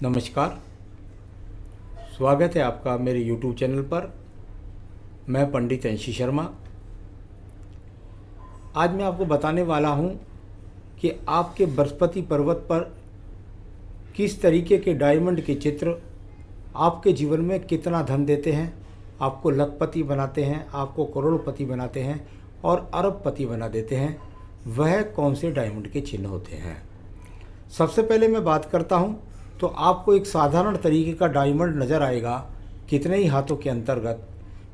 नमस्कार। स्वागत है आपका मेरे YouTube चैनल पर। मैं पंडित अंशी शर्मा। आज मैं आपको बताने वाला हूं कि आपके बृहस्पति पर्वत पर किस तरीके के डायमंड के चित्र आपके जीवन में कितना धन देते हैं, आपको लखपति बनाते हैं, आपको करोड़पति बनाते हैं और अरबपति बना देते हैं। वह कौन से डायमंड के चिन्ह होते हैं। सबसे पहले मैं बात करता हूं तो आपको एक साधारण तरीके का डायमंड नज़र आएगा कितने ही हाथों के अंतर्गत,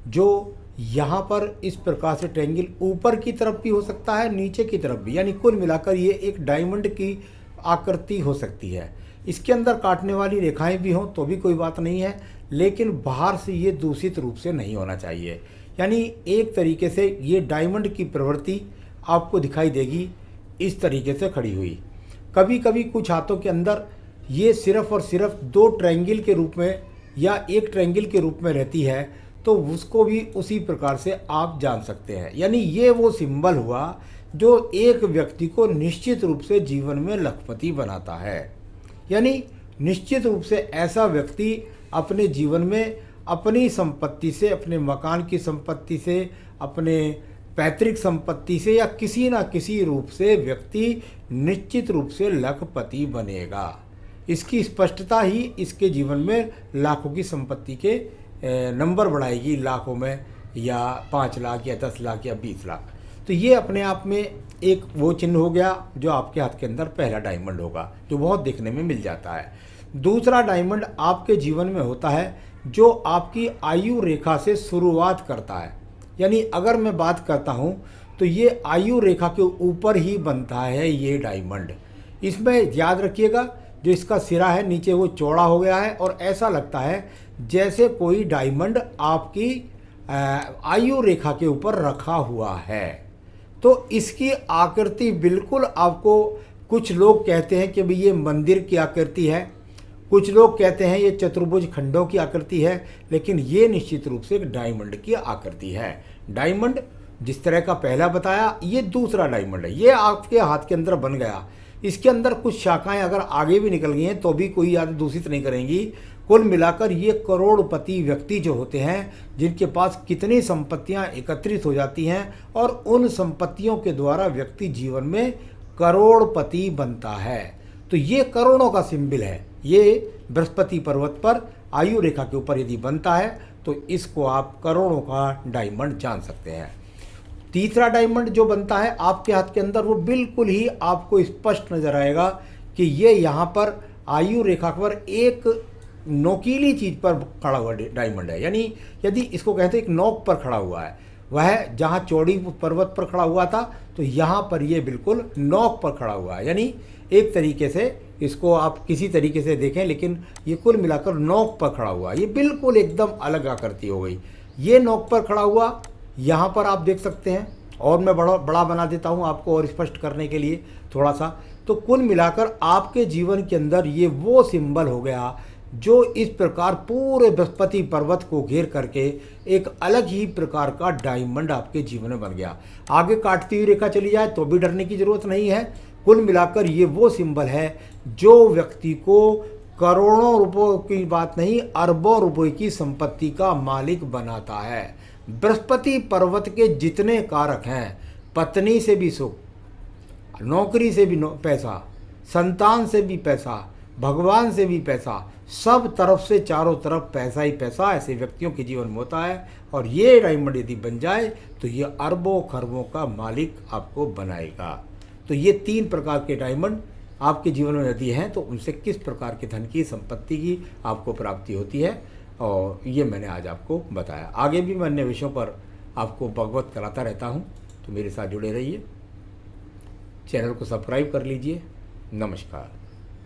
जो यहाँ पर इस प्रकार से ट्रायंगल ऊपर की तरफ भी हो सकता है, नीचे की तरफ भी, यानी कुल मिलाकर ये एक डायमंड की आकृति हो सकती है। इसके अंदर काटने वाली रेखाएं भी हों तो भी कोई बात नहीं है, लेकिन बाहर से ये दूषित रूप से नहीं होना चाहिए। यानी एक तरीके से ये डायमंड की प्रवृत्ति आपको दिखाई देगी इस तरीके से खड़ी हुई। कभी कभी कुछ हाथों के अंदर ये सिर्फ और सिर्फ दो ट्रायंगल के रूप में या एक ट्रायंगल के रूप में रहती है, तो उसको भी उसी प्रकार से आप जान सकते हैं। यानी ये वो सिंबल हुआ जो एक व्यक्ति को निश्चित रूप से जीवन में लखपति बनाता है। यानी निश्चित रूप से ऐसा व्यक्ति अपने जीवन में अपनी संपत्ति से, अपने मकान की संपत्ति से, अपने पैतृक संपत्ति से या किसी न किसी रूप से व्यक्ति निश्चित रूप से लखपति बनेगा। इसकी स्पष्टता ही इसके जीवन में लाखों की संपत्ति के नंबर बढ़ाएगी, लाखों में, या 5 लाख या 10 लाख या 20 लाख। तो ये अपने आप में एक वो चिन्ह हो गया जो आपके हाथ के अंदर पहला डायमंड होगा, जो बहुत देखने में मिल जाता है। दूसरा डायमंड आपके जीवन में होता है जो आपकी आयु रेखा से शुरुआत करता है। यानी अगर मैं बात करता हूँ तो ये आयु रेखा के ऊपर ही बनता है ये डायमंड। इसमें याद रखिएगा, जो इसका सिरा है नीचे वो चौड़ा हो गया है और ऐसा लगता है जैसे कोई डायमंड आपकी आयु रेखा के ऊपर रखा हुआ है। तो इसकी आकृति बिल्कुल आपको, कुछ लोग कहते हैं कि भाई ये मंदिर की आकृति है, कुछ लोग कहते हैं ये चतुर्भुज खंडों की आकृति है, लेकिन ये निश्चित रूप से एक डायमंड की आकृति है। डायमंड जिस तरह का पहला बताया, ये दूसरा डायमंड है। ये आपके हाथ के अंदर बन गया। इसके अंदर कुछ शाखाएं अगर आगे भी निकल गई हैं तो भी कोई याद दूषित नहीं करेंगी। कुल मिलाकर ये करोड़पति व्यक्ति जो होते हैं, जिनके पास कितनी संपत्तियां एकत्रित हो जाती हैं और उन संपत्तियों के द्वारा व्यक्ति जीवन में करोड़पति बनता है। तो ये करोड़ों का सिंबल है। ये बृहस्पति पर्वत पर आयु रेखा के ऊपर यदि बनता है तो इसको आप करोड़ों का डायमंड जान सकते हैं। तीसरा डायमंड जो बनता है आपके हाथ के अंदर, वो बिल्कुल ही आपको स्पष्ट नजर आएगा कि ये यहाँ पर आयु रेखा पर एक नोकीली चीज़ पर खड़ा हुआ डायमंड है। यानी यदि इसको कहते हैं एक नोक पर खड़ा हुआ है, वह जहाँ चौड़ी पर्वत पर खड़ा हुआ था तो यहाँ पर ये बिल्कुल नोक पर खड़ा हुआ है। यानी एक तरीके से इसको आप किसी तरीके से देखें, लेकिन ये कुल मिलाकर नोक पर खड़ा हुआ है। ये बिल्कुल एकदम अलग आकृति हो गई। ये नोक पर खड़ा हुआ यहाँ पर आप देख सकते हैं, और मैं बड़ा बना देता हूँ आपको और स्पष्ट करने के लिए थोड़ा सा। तो कुल मिलाकर आपके जीवन के अंदर ये वो सिंबल हो गया जो इस प्रकार पूरे बृहस्पति पर्वत को घेर करके एक अलग ही प्रकार का डायमंड आपके जीवन में बन गया। आगे काटती हुई रेखा चली जाए तो भी डरने की जरूरत नहीं है। कुल मिलाकर ये वो सिंबल है जो व्यक्ति को करोड़ों रुपयों की बात नहीं, अरबों रुपए की संपत्ति का मालिक बनाता है। बृहस्पति पर्वत के जितने कारक हैं, पत्नी से भी सुख, नौकरी से भी पैसा, संतान से भी पैसा, भगवान से भी पैसा, सब तरफ से चारों तरफ पैसा ही पैसा ऐसे व्यक्तियों के जीवन में होता है। और ये डायमंड यदि बन जाए तो ये अरबों खरबों का मालिक आपको बनाएगा। तो ये 3 प्रकार के डायमंड आपके जीवन में यदि हैं तो उनसे किस प्रकार के धन की, संपत्ति की आपको प्राप्ति होती है, और ये मैंने आज आपको बताया। आगे भी मैं अन्य विषयों पर आपको अवगत कराता रहता हूँ, तो मेरे साथ जुड़े रहिए। चैनल को सब्सक्राइब कर लीजिए। नमस्कार।